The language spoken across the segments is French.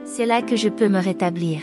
C'est là que je peux me rétablir.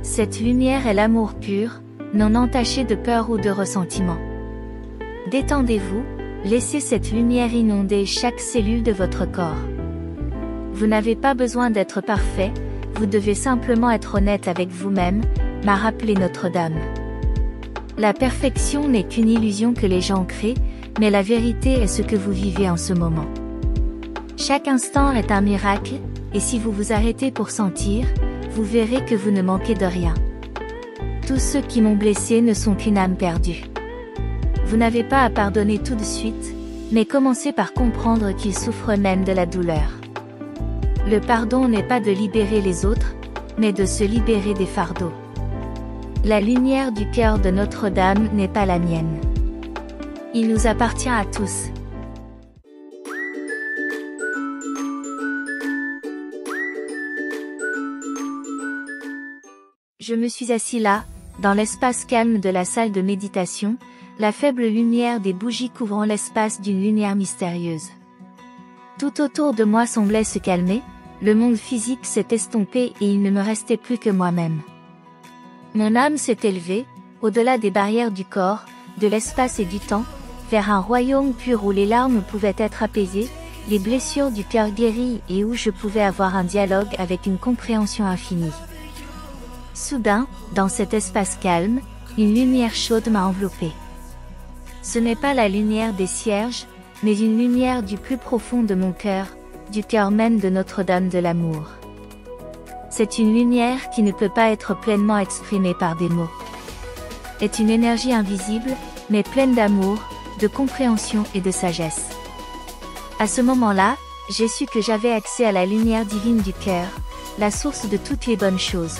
Cette lumière est l'amour pur, non entaché de peur ou de ressentiment. Détendez-vous, laissez cette lumière inonder chaque cellule de votre corps. Vous n'avez pas besoin d'être parfait, vous devez simplement être honnête avec vous-même, m'a rappelé Notre-Dame. La perfection n'est qu'une illusion que les gens créent, mais la vérité est ce que vous vivez en ce moment. Chaque instant est un miracle, et si vous vous arrêtez pour sentir, vous verrez que vous ne manquez de rien. Tous ceux qui m'ont blessé ne sont qu'une âme perdue. Vous n'avez pas à pardonner tout de suite, mais commencez par comprendre qu'ils souffrent même de la douleur. Le pardon n'est pas de libérer les autres, mais de se libérer des fardeaux. La lumière du cœur de Notre-Dame n'est pas la mienne. Il nous appartient à tous. Je me suis assis là, dans l'espace calme de la salle de méditation, la faible lumière des bougies couvrant l'espace d'une lumière mystérieuse. Tout autour de moi semblait se calmer, le monde physique s'est estompé et il ne me restait plus que moi-même. Mon âme s'est élevée, au-delà des barrières du corps, de l'espace et du temps, vers un royaume pur où les larmes pouvaient être apaisées, les blessures du cœur guéries et où je pouvais avoir un dialogue avec une compréhension infinie. Soudain, dans cet espace calme, une lumière chaude m'a enveloppée. Ce n'est pas la lumière des cierges, mais une lumière du plus profond de mon cœur, du cœur même de Notre-Dame de l'amour. C'est une lumière qui ne peut pas être pleinement exprimée par des mots. C'est une énergie invisible, mais pleine d'amour, de compréhension et de sagesse. À ce moment-là, j'ai su que j'avais accès à la lumière divine du cœur, la source de toutes les bonnes choses.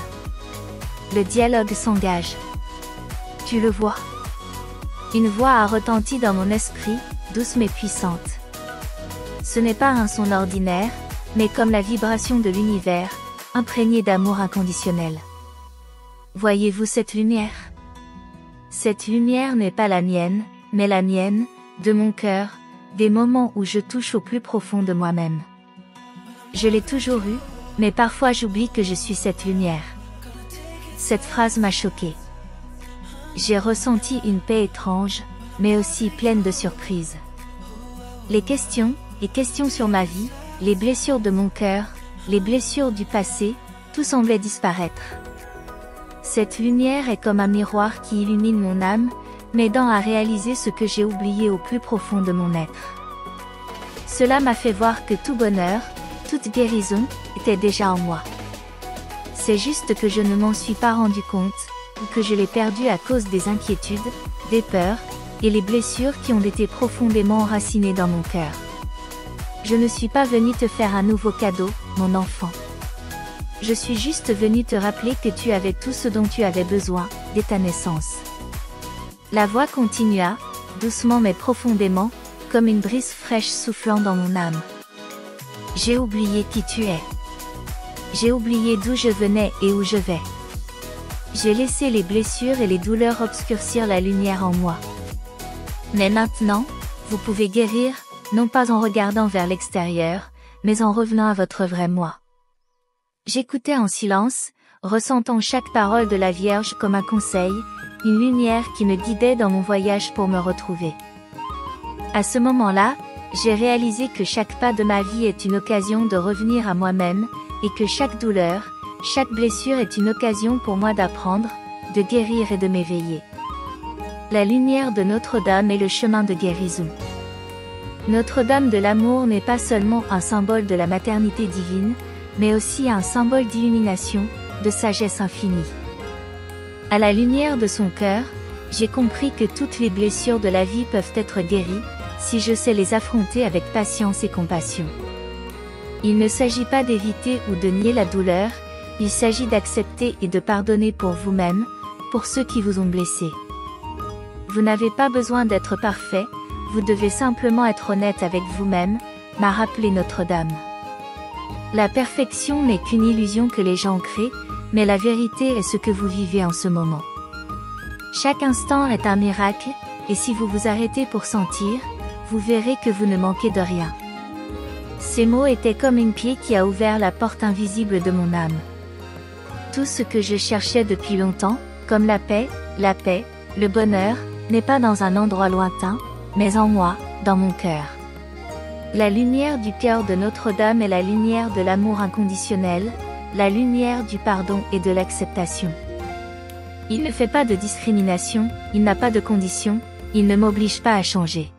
Le dialogue s'engage. Tu le vois. Une voix a retenti dans mon esprit, douce mais puissante. Ce n'est pas un son ordinaire, mais comme la vibration de l'univers, imprégnée d'amour inconditionnel. Voyez-vous cette lumière? Cette lumière n'est pas la mienne, mais la mienne, de mon cœur, des moments où je touche au plus profond de moi-même. Je l'ai toujours eue, mais parfois j'oublie que je suis cette lumière. Cette phrase m'a choquée. J'ai ressenti une paix étrange, mais aussi pleine de surprises. Les questions sur ma vie, les blessures de mon cœur, les blessures du passé, tout semblait disparaître. Cette lumière est comme un miroir qui illumine mon âme, m'aidant à réaliser ce que j'ai oublié au plus profond de mon être. Cela m'a fait voir que tout bonheur, toute guérison, était déjà en moi. C'est juste que je ne m'en suis pas rendu compte, ou que je l'ai perdu à cause des inquiétudes, des peurs, et les blessures qui ont été profondément enracinées dans mon cœur. Je ne suis pas venu te faire un nouveau cadeau, mon enfant. Je suis juste venu te rappeler que tu avais tout ce dont tu avais besoin, dès ta naissance. La voix continua, doucement mais profondément, comme une brise fraîche soufflant dans mon âme. J'ai oublié qui tu es. J'ai oublié d'où je venais et où je vais. J'ai laissé les blessures et les douleurs obscurcir la lumière en moi. Mais maintenant, vous pouvez guérir, non pas en regardant vers l'extérieur, mais en revenant à votre vrai moi. J'écoutais en silence, ressentant chaque parole de la Vierge comme un conseil, une lumière qui me guidait dans mon voyage pour me retrouver. À ce moment-là, j'ai réalisé que chaque pas de ma vie est une occasion de revenir à moi-même, et que chaque douleur, chaque blessure est une occasion pour moi d'apprendre, de guérir et de m'éveiller. La lumière de Notre-Dame est le chemin de guérison. Notre-Dame de l'amour n'est pas seulement un symbole de la maternité divine, mais aussi un symbole d'illumination, de sagesse infinie. À la lumière de son cœur, j'ai compris que toutes les blessures de la vie peuvent être guéries, si je sais les affronter avec patience et compassion. Il ne s'agit pas d'éviter ou de nier la douleur, il s'agit d'accepter et de pardonner pour vous-même, pour ceux qui vous ont blessé. Vous n'avez pas besoin d'être parfait, vous devez simplement être honnête avec vous-même, m'a rappelé Notre-Dame. La perfection n'est qu'une illusion que les gens créent, mais la vérité est ce que vous vivez en ce moment. Chaque instant est un miracle, et si vous vous arrêtez pour sentir, vous verrez que vous ne manquez de rien. Ces mots étaient comme une clé qui a ouvert la porte invisible de mon âme. Tout ce que je cherchais depuis longtemps, comme la paix, le bonheur, n'est pas dans un endroit lointain, mais en moi, dans mon cœur. La lumière du cœur de Notre-Dame est la lumière de l'amour inconditionnel, la lumière du pardon et de l'acceptation. Il ne fait pas de discrimination, il n'a pas de conditions, il ne m'oblige pas à changer.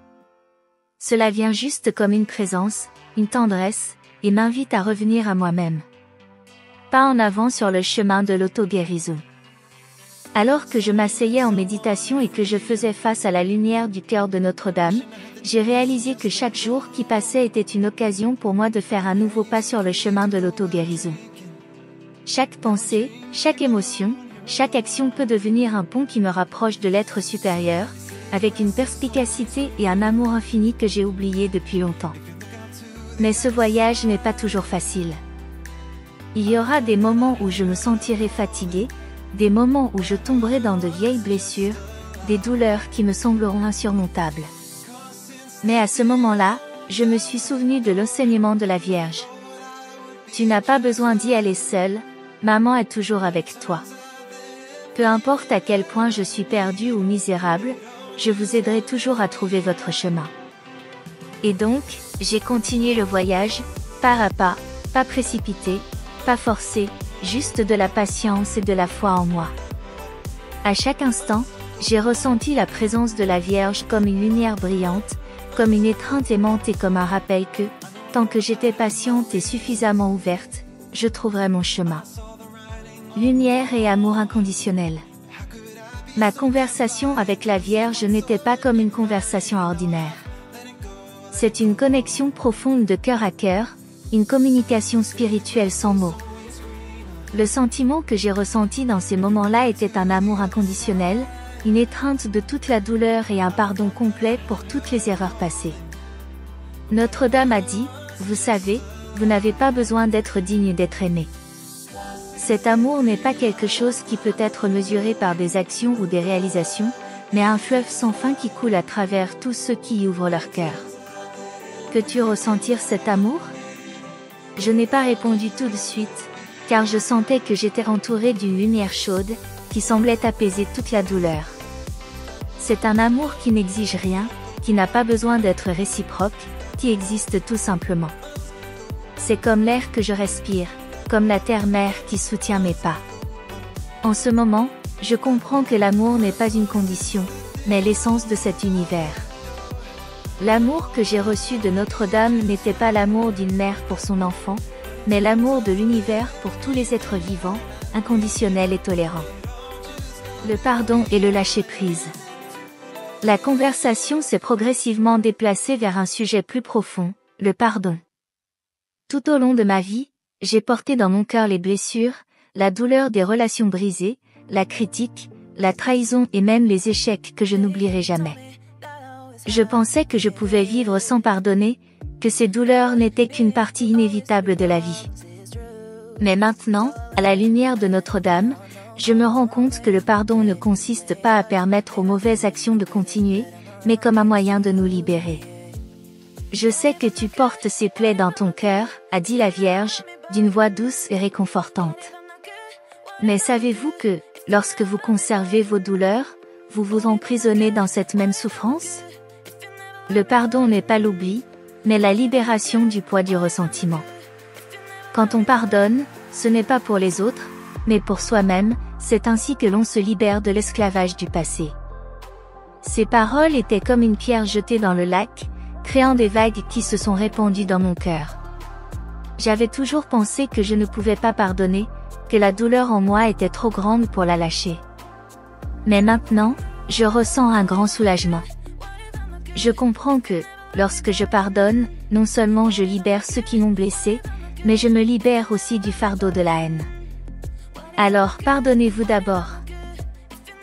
Cela vient juste comme une présence, une tendresse, et m'invite à revenir à moi-même. Pas en avant sur le chemin de l'auto-guérison. Alors que je m'asseyais en méditation et que je faisais face à la lumière du cœur de Notre-Dame, j'ai réalisé que chaque jour qui passait était une occasion pour moi de faire un nouveau pas sur le chemin de l'auto-guérison. Chaque pensée, chaque émotion, chaque action peut devenir un pont qui me rapproche de l'être supérieur, avec une perspicacité et un amour infini que j'ai oublié depuis longtemps. Mais ce voyage n'est pas toujours facile. Il y aura des moments où je me sentirai fatiguée, des moments où je tomberai dans de vieilles blessures, des douleurs qui me sembleront insurmontables. Mais à ce moment-là, je me suis souvenu de l'enseignement de la Vierge. Tu n'as pas besoin d'y aller seule, maman est toujours avec toi. Peu importe à quel point je suis perdue ou misérable, je vous aiderai toujours à trouver votre chemin. Et donc, j'ai continué le voyage, pas à pas, pas précipité, pas forcé, juste de la patience et de la foi en moi. À chaque instant, j'ai ressenti la présence de la Vierge comme une lumière brillante, comme une étreinte aimante et comme un rappel que, tant que j'étais patiente et suffisamment ouverte, je trouverais mon chemin. Lumière et amour inconditionnel. Ma conversation avec la Vierge n'était pas comme une conversation ordinaire. C'est une connexion profonde de cœur à cœur, une communication spirituelle sans mots. Le sentiment que j'ai ressenti dans ces moments-là était un amour inconditionnel, une étreinte de toute la douleur et un pardon complet pour toutes les erreurs passées. Notre-Dame a dit, vous savez, vous n'avez pas besoin d'être digne d'être aimé. Cet amour n'est pas quelque chose qui peut être mesuré par des actions ou des réalisations, mais un fleuve sans fin qui coule à travers tous ceux qui y ouvrent leur cœur. Peux-tu ressentir cet amour? Je n'ai pas répondu tout de suite, car je sentais que j'étais entourée d'une lumière chaude, qui semblait apaiser toute la douleur. C'est un amour qui n'exige rien, qui n'a pas besoin d'être réciproque, qui existe tout simplement. C'est comme l'air que je respire, comme la terre-mère qui soutient mes pas. En ce moment, je comprends que l'amour n'est pas une condition, mais l'essence de cet univers. L'amour que j'ai reçu de Notre-Dame n'était pas l'amour d'une mère pour son enfant, mais l'amour de l'univers pour tous les êtres vivants, inconditionnel et tolérant. Le pardon et le lâcher-prise. La conversation s'est progressivement déplacée vers un sujet plus profond, le pardon. Tout au long de ma vie, j'ai porté dans mon cœur les blessures, la douleur des relations brisées, la critique, la trahison et même les échecs que je n'oublierai jamais. Je pensais que je pouvais vivre sans pardonner, que ces douleurs n'étaient qu'une partie inévitable de la vie. Mais maintenant, à la lumière de Notre-Dame, je me rends compte que le pardon ne consiste pas à permettre aux mauvaises actions de continuer, mais comme un moyen de nous libérer. Je sais que tu portes ces plaies dans ton cœur, a dit la Vierge, d'une voix douce et réconfortante. Mais savez-vous que, lorsque vous conservez vos douleurs, vous vous emprisonnez dans cette même souffrance? Le pardon n'est pas l'oubli, mais la libération du poids du ressentiment. Quand on pardonne, ce n'est pas pour les autres, mais pour soi-même, c'est ainsi que l'on se libère de l'esclavage du passé. Ces paroles étaient comme une pierre jetée dans le lac, créant des vagues qui se sont répandues dans mon cœur. J'avais toujours pensé que je ne pouvais pas pardonner, que la douleur en moi était trop grande pour la lâcher. Mais maintenant, je ressens un grand soulagement. Je comprends que, lorsque je pardonne, non seulement je libère ceux qui m'ont blessé, mais je me libère aussi du fardeau de la haine. Alors pardonnez-vous d'abord.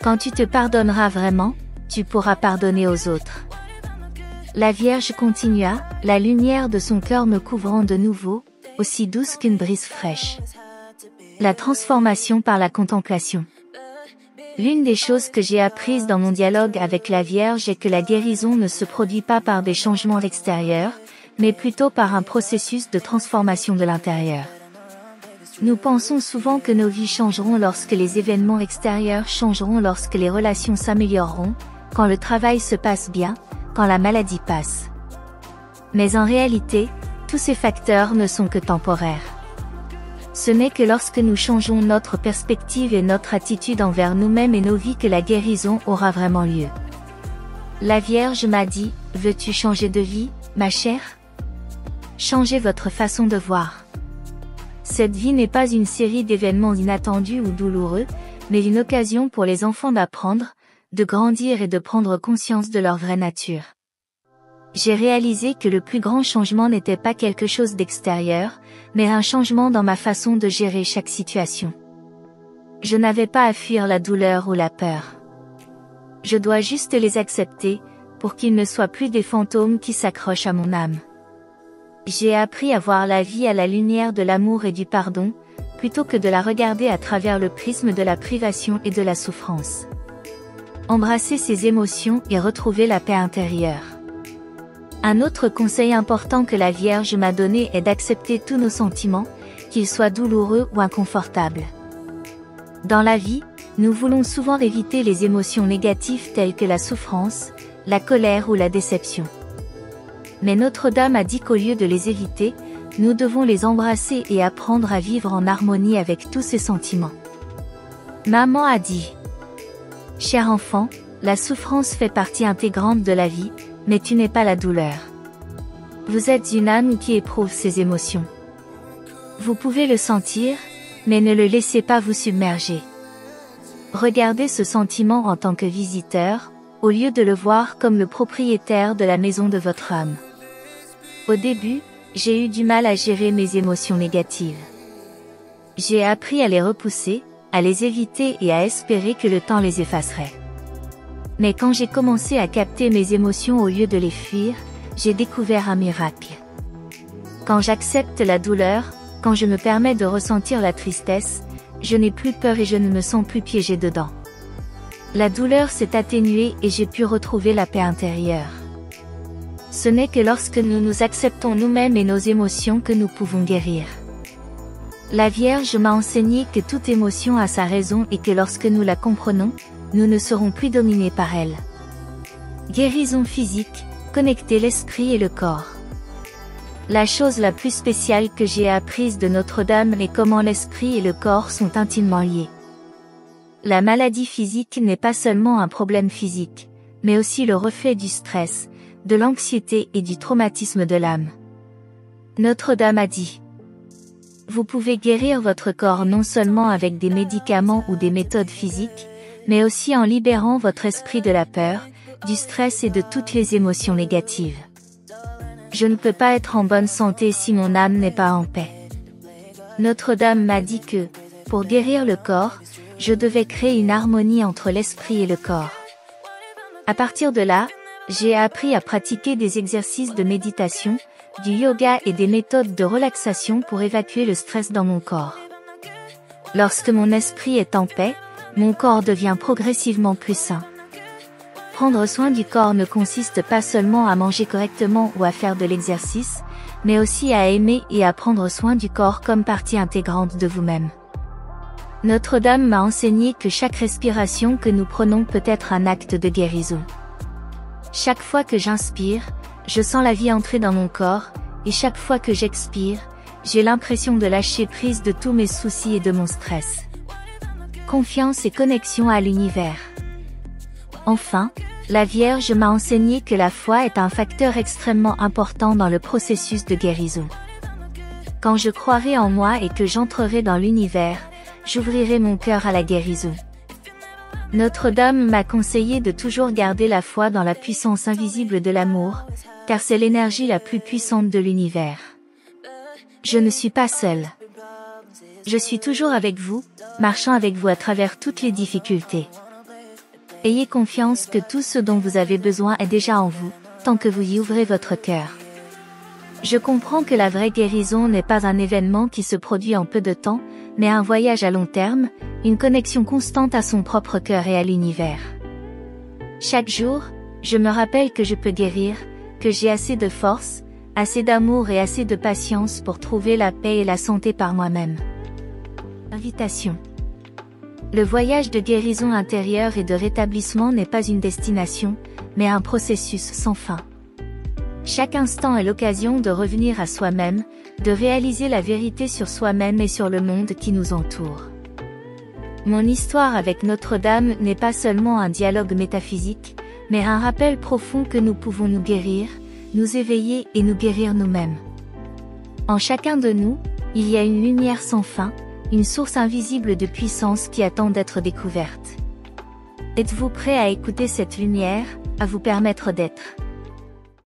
Quand tu te pardonneras vraiment, tu pourras pardonner aux autres. La Vierge continua, la lumière de son cœur me couvrant de nouveau, aussi douce qu'une brise fraîche. La transformation par la contemplation. L'une des choses que j'ai apprises dans mon dialogue avec la Vierge est que la guérison ne se produit pas par des changements extérieurs, mais plutôt par un processus de transformation de l'intérieur. Nous pensons souvent que nos vies changeront lorsque les événements extérieurs changeront, lorsque les relations s'amélioreront, quand le travail se passe bien, quand la maladie passe. Mais en réalité, tous ces facteurs ne sont que temporaires. Ce n'est que lorsque nous changeons notre perspective et notre attitude envers nous-mêmes et nos vies que la guérison aura vraiment lieu. La Vierge m'a dit, « Veux-tu changer de vie, ma chère ? Changez votre façon de voir. » Cette vie n'est pas une série d'événements inattendus ou douloureux, mais une occasion pour les enfants d'apprendre, de grandir et de prendre conscience de leur vraie nature. J'ai réalisé que le plus grand changement n'était pas quelque chose d'extérieur, mais un changement dans ma façon de gérer chaque situation. Je n'avais pas à fuir la douleur ou la peur. Je dois juste les accepter, pour qu'ils ne soient plus des fantômes qui s'accrochent à mon âme. J'ai appris à voir la vie à la lumière de l'amour et du pardon, plutôt que de la regarder à travers le prisme de la privation et de la souffrance. Embrasser ses émotions et retrouver la paix intérieure. Un autre conseil important que la Vierge m'a donné est d'accepter tous nos sentiments, qu'ils soient douloureux ou inconfortables. Dans la vie, nous voulons souvent éviter les émotions négatives telles que la souffrance, la colère ou la déception. Mais Notre-Dame a dit qu'au lieu de les éviter, nous devons les embrasser et apprendre à vivre en harmonie avec tous ces sentiments. Maman a dit: « Cher enfant, la souffrance fait partie intégrante de la vie, mais tu n'es pas la douleur. Vous êtes une âme qui éprouve ces émotions. Vous pouvez le sentir, mais ne le laissez pas vous submerger. Regardez ce sentiment en tant que visiteur, au lieu de le voir comme le propriétaire de la maison de votre âme. Au début, j'ai eu du mal à gérer mes émotions négatives. J'ai appris à les repousser, à les éviter et à espérer que le temps les effacerait. Mais quand j'ai commencé à capter mes émotions au lieu de les fuir, j'ai découvert un miracle. Quand j'accepte la douleur, quand je me permets de ressentir la tristesse, je n'ai plus peur et je ne me sens plus piégée dedans. La douleur s'est atténuée et j'ai pu retrouver la paix intérieure. Ce n'est que lorsque nous nous acceptons nous-mêmes et nos émotions que nous pouvons guérir. La Vierge m'a enseigné que toute émotion a sa raison et que lorsque nous la comprenons, nous ne serons plus dominés par elle. Guérison physique, connecter l'esprit et le corps. La chose la plus spéciale que j'ai apprise de Notre-Dame est comment l'esprit et le corps sont intimement liés. La maladie physique n'est pas seulement un problème physique, mais aussi le reflet du stress, de l'anxiété et du traumatisme de l'âme. Notre-Dame a dit: « Vous pouvez guérir votre corps non seulement avec des médicaments ou des méthodes physiques, mais aussi en libérant votre esprit de la peur, du stress et de toutes les émotions négatives. Je ne peux pas être en bonne santé si mon âme n'est pas en paix. » Notre-Dame m'a dit que, pour guérir le corps, je devais créer une harmonie entre l'esprit et le corps. À partir de là, j'ai appris à pratiquer des exercices de méditation, du yoga et des méthodes de relaxation pour évacuer le stress dans mon corps. Lorsque mon esprit est en paix, mon corps devient progressivement plus sain. Prendre soin du corps ne consiste pas seulement à manger correctement ou à faire de l'exercice, mais aussi à aimer et à prendre soin du corps comme partie intégrante de vous-même. Notre-Dame m'a enseigné que chaque respiration que nous prenons peut être un acte de guérison. Chaque fois que j'inspire, je sens la vie entrer dans mon corps, et chaque fois que j'expire, j'ai l'impression de lâcher prise de tous mes soucis et de mon stress. Confiance et connexion à l'univers. Enfin, la Vierge m'a enseigné que la foi est un facteur extrêmement important dans le processus de guérison. Quand je croirai en moi et que j'entrerai dans l'univers, j'ouvrirai mon cœur à la guérison. Notre-Dame m'a conseillé de toujours garder la foi dans la puissance invisible de l'amour, car c'est l'énergie la plus puissante de l'univers. Je ne suis pas seule. Je suis toujours avec vous, marchant avec vous à travers toutes les difficultés. Ayez confiance que tout ce dont vous avez besoin est déjà en vous, tant que vous y ouvrez votre cœur. Je comprends que la vraie guérison n'est pas un événement qui se produit en peu de temps, mais un voyage à long terme, une connexion constante à son propre cœur et à l'univers. Chaque jour, je me rappelle que je peux guérir, que j'ai assez de force, assez d'amour et assez de patience pour trouver la paix et la santé par moi-même. Invitation. Le voyage de guérison intérieure et de rétablissement n'est pas une destination, mais un processus sans fin. Chaque instant est l'occasion de revenir à soi-même, de réaliser la vérité sur soi-même et sur le monde qui nous entoure. Mon histoire avec Notre-Dame n'est pas seulement un dialogue métaphysique, mais un rappel profond que nous pouvons nous guérir, nous éveiller et nous guérir nous-mêmes. En chacun de nous, il y a une lumière sans fin, une source invisible de puissance qui attend d'être découverte. Êtes-vous prêt à écouter cette lumière, à vous permettre d'être